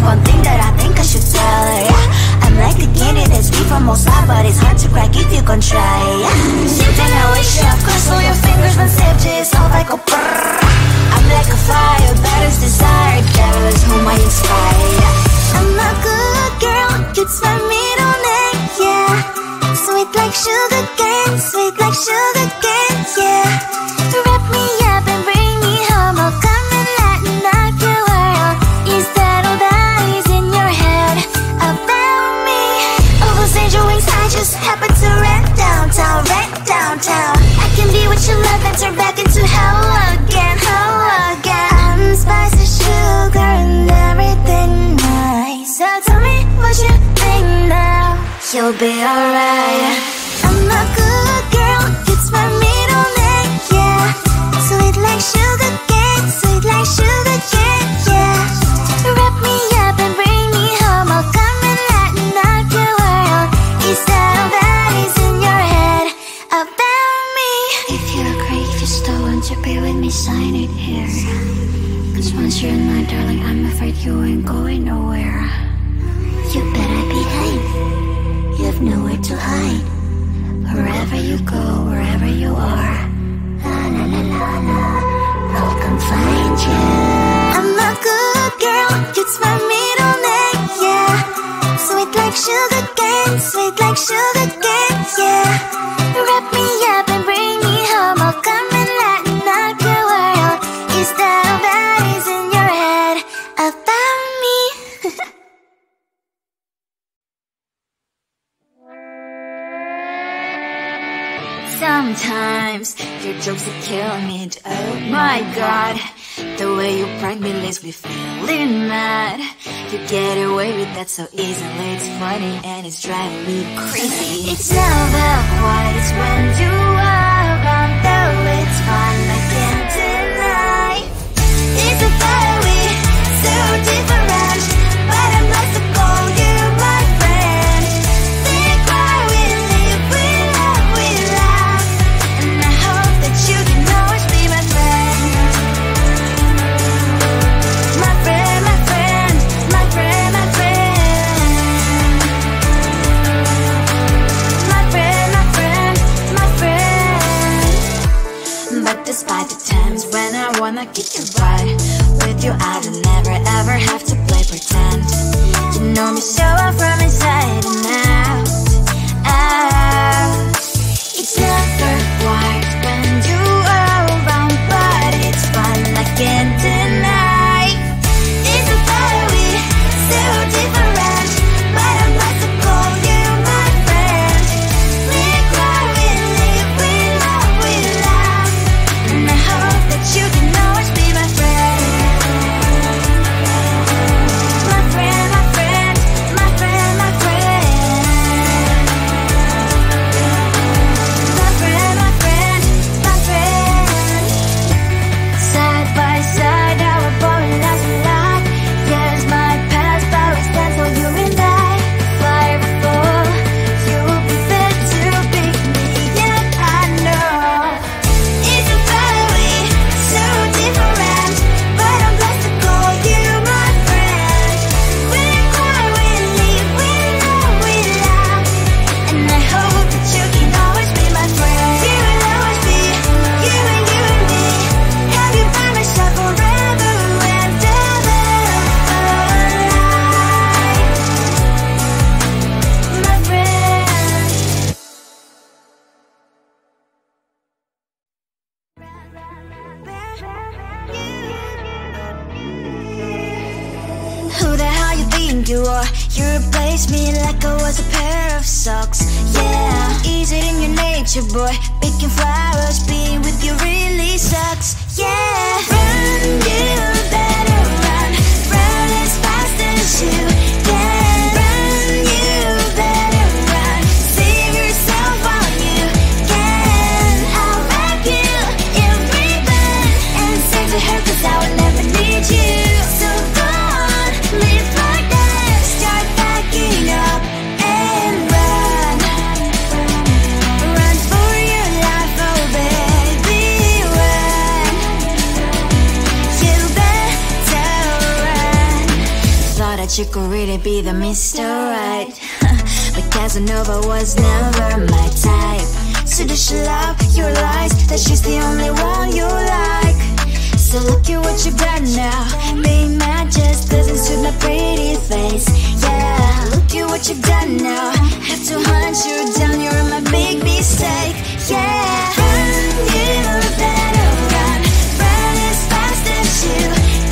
one thing that I think I should tell her, yeah. I'm like a candy that's deep from outside, but it's hard to crack if you can try, yeah. Something I wish I've crossed all your fingers when safety is off, I go brrrr. I'm like a fire, that is desire, devil is whom I inspire, yeah. I'm a good girl, it's my middle name, yeah. Sweet like sugar cane, sweet like sugar cane, yeah. Wrap me up and bring me home, I'll come and lighten up your world. Is that all that is in your head about me? All those angel wings I just happen to rent downtown, I can be what you love and turn back into hell again, I'm spicy sugar and everything nice. So tell me what you think now, you'll be alright. I'm a good girl, it's my middle name, yeah. Sweet like sugar cane, sweet like sugar cane, yeah. Wrap me up and bring me home, I'll come and lighten up your world. Is that all that is in your head about me? If you're great, if you still want to be with me, sign it here. Cause once you're in my darling, I'm afraid you ain't going nowhere. You better behave, you have nowhere to hide. Wherever you go, wherever you are, la la la la la, I'll come find you. I'm a good girl, it's my middle name, yeah. Sweet like sugar cane, sweet like sugar cane, yeah. Wrap me up and bring me home, I'll come and lighten up your world. Is that all that is in your head about me? Sometimes your jokes are killing me, oh my god. The way you prank me leaves me feeling mad. You get away with that so easily, it's funny and it's driving me crazy. It's never quite, it's when you are around, though it's fun, I can't deny. It's a fiery, so different, but I'm like to call you my friend. We cry, we live, we love, we laugh, and I hope that you can always be my friend. My friend, my friend, my friend, my friend. My friend, my friend, my friend. But despite the times when I wanna kick your butt, with you I don't never ever have to play pretend. You know me so well from inside and out, out. It's never quite when you are around, but it's fun, I can't deny. It's a fiery, so different, but I'm like to call you my friend. We cry, we live, we love, we laugh, and I hope that you can always be my friend. My friend, my friend, my friend, my friend. My friend, my friend, my friend. Side by side, our body lies a lot. Yes, my past, but we stand for you and I. Fly before you will be there to pick me up, I know. It's a fiery, so different, but I'm blessed to call you my friend. We cry, we live, we love, we laugh, and I hope that you can always be my friend. You will always be, you and me. Have you by my side forever and ever, alive, my friend. Who the hell you think you are? You replaced me like I was a pair of socks. Yeah, is it in your nature, boy? Picking flowers, being with you really sucks. Yeah, run, you better run, run as fast as you can. Run, you better run, save yourself while you can. I'll wrap you in ribbon and save to her, cause I will never need you. So go on, live like that, start backing up and run. Run for your life, oh baby. you could really be the Mr. Right. But Casanova was never my type. So does she love your lies, that she's the only one you like? So look at what you've done now. Being mad just doesn't suit my pretty face. Yeah, look at what you've done now. Have to hunt you down, you're my big mistake. Yeah, run, you better run. Run as fast as you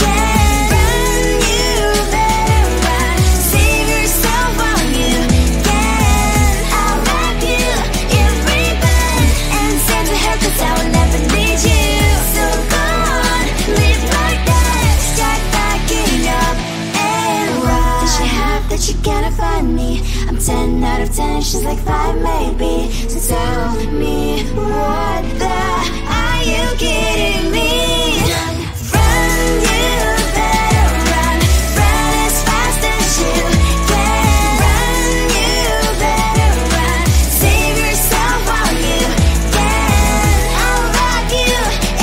can. Run, you better run. Save yourself while you can. I'll wrap you in ribbon and send to her, 'cause I will never need you. So go on, live like that. Start backing up and run. Does she have that you cannot find me? I'm 10 out of 10, she's like 5 maybe. So tell me, what the are you kidding me? Run, you better run. Run as fast as you can. Run, you better run. Save yourself while you can. I'll rock you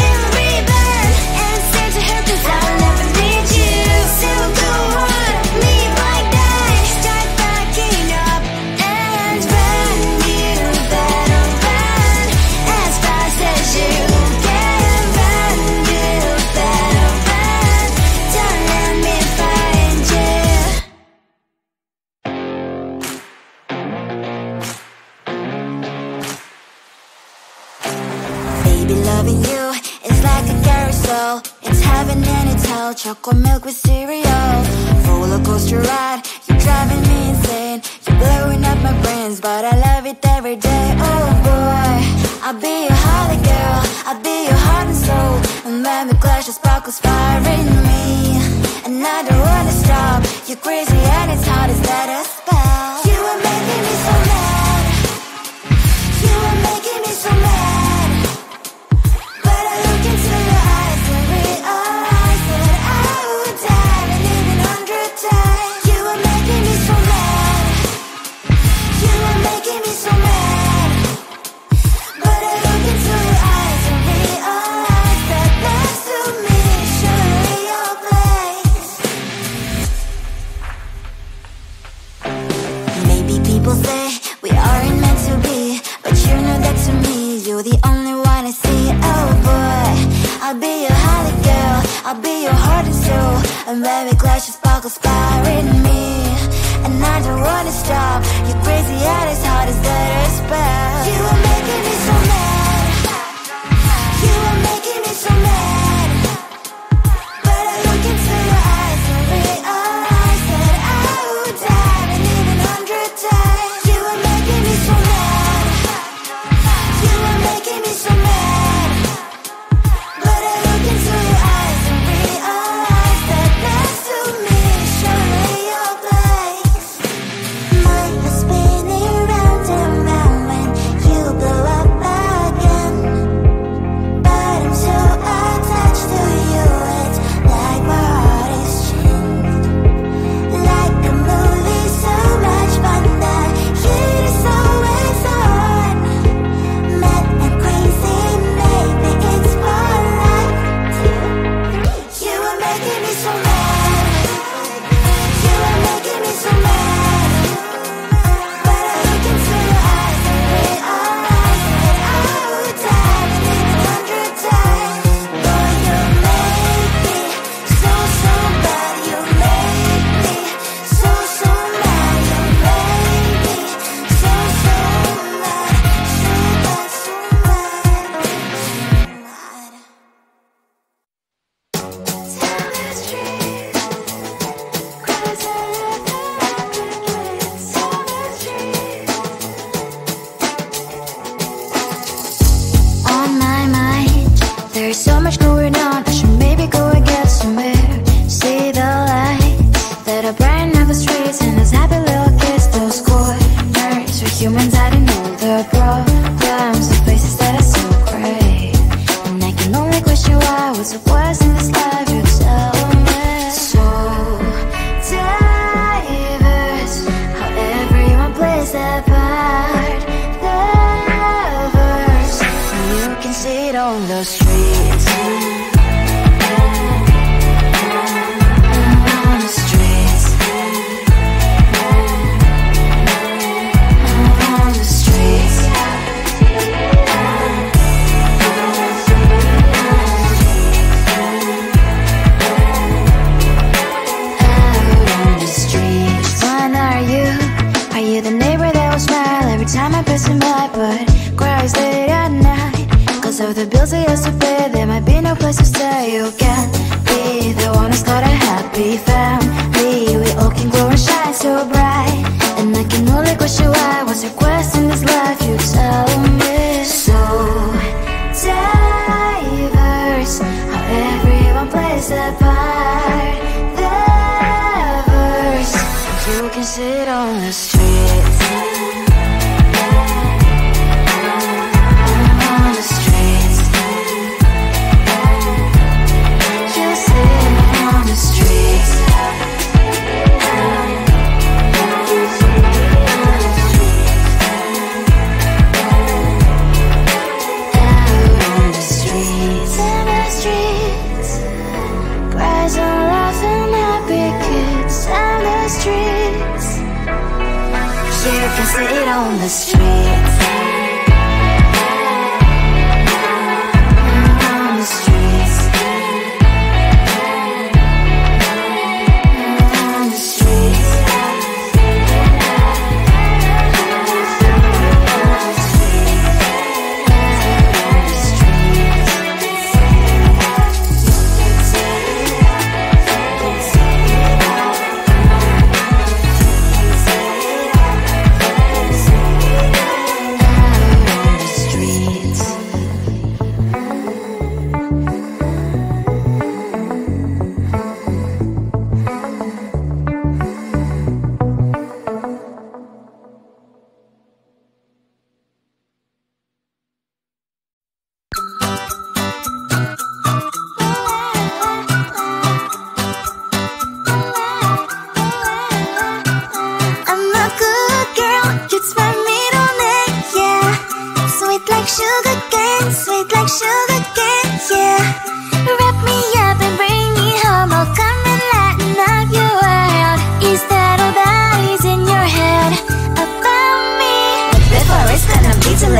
in ribbon and send to her, 'cause I'll never need you. So go on, leave like that. Start backing up and run. You better run as fast as you can. Run, you better run. Don't let me find you. Baby, loving you is like a carousel. It's heaven and it's hell. Chocolate milk with cereal. Roller coaster ride, you're driving me insane. You're blowing up my brains, but I love it every day. Oh boy, I'll be your holly girl. I'll be your heart and soul. And let me clash the sparkles fire in me. And I don't wanna stop. You're crazy and it's hard as that a spell. You are making me so mad. You are making me so mad. But I look into your eyes and realize that I would die and even 100 times. You are making me so mad. You are making me so mad. But I look into your eyes and realize that next to me is surely your place. Maybe people say we aren't meant to be, but you know that to me, you're the only one I see. Oh boy, I'll be your holly girl. I'll be your heart and soul. And baby, clash the sparkles fire in me. And I don't wanna stop. You're crazy and as hard as that a spell. You are making me so mad. You are making me so mad. But I look into your eyes and realize that I would die and even 100 times. You are making me so mad. You are making me so mad. But I look into your eyes and realize that next to me is surely your place. Mind is spinning round and round when you blow up again. But I'm so attached to you, it's like my heart is chained. Like a movie, so much fun that heat is always on. Mad and crazy, maybe it's for life. You are making me so mad. You are making me so mad. But I look into your eyes and realize that I would die and even 100 times. Boy, you make me so, so bad. You make me so, so mad. You make me so, so mad. So bad, so mad, so mad. Tell the truth, 'cause I love it. Tell the truth. On my mind, there's so much going on. I should maybe go and get somewhere. See the lights that are brighten up the streets, and those happy little kids, those corners where humans hiding all their problems, the places that are so great. And I can only question why. What's the worst in this life? You tell me. So diverse, how everyone plays their part. Lovers, you can see it on the streets. On the streets. else to pay, there might be no place to stay. You can be the one who's got a happy family. We all can glow and shine so bright, and I can only question why. What's your quest in this life? You tell me. So diverse, how everyone plays their part. The verse, you can sit on the street. Sit on the streets. On the streets. On the streets.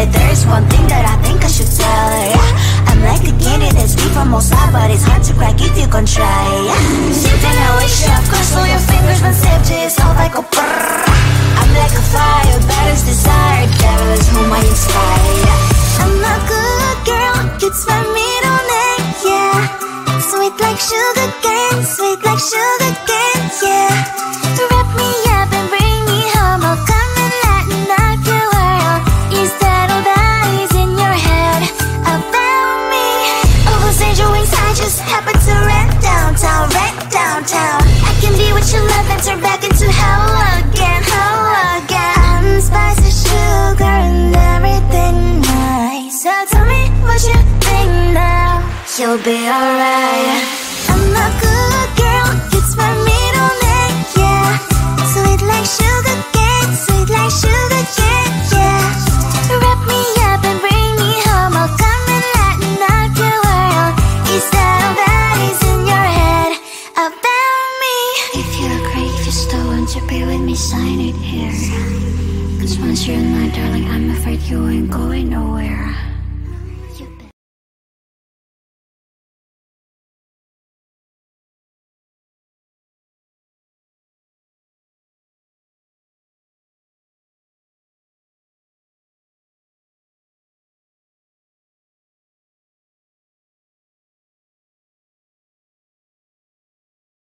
There's one thing that I think I should tell her, yeah. I'm like a candy that's deep from outside, but it's hard to crack if you can try, yeah. Something I wish I cross all your fingers when saved is all like a brrr. I'm like a fire, that is desire, devil is whom I inspire, yeah. I'm a good girl, it's my middle name, yeah. Sweet like sugar cane, yeah. Wrap me up and bring me home, I'll come and lighten up your world. Is that all that is in your head about me? Overstage your wings, I just happen to rent downtown. I can be what you love and turn back into hell again. I'm spicy sugar and everything nice. So tell me what you think now. You'll be alright. I'm a good girl, it's my middle name, yeah. Sweet like sugar cane, yeah. Wrap me up and bring me home, I'll come and lighten up your world. Is that all that is in your head about me? If you're great, if you still want to be with me, sign it here. 'Cause once you're in my darling, I'm afraid you ain't going nowhere.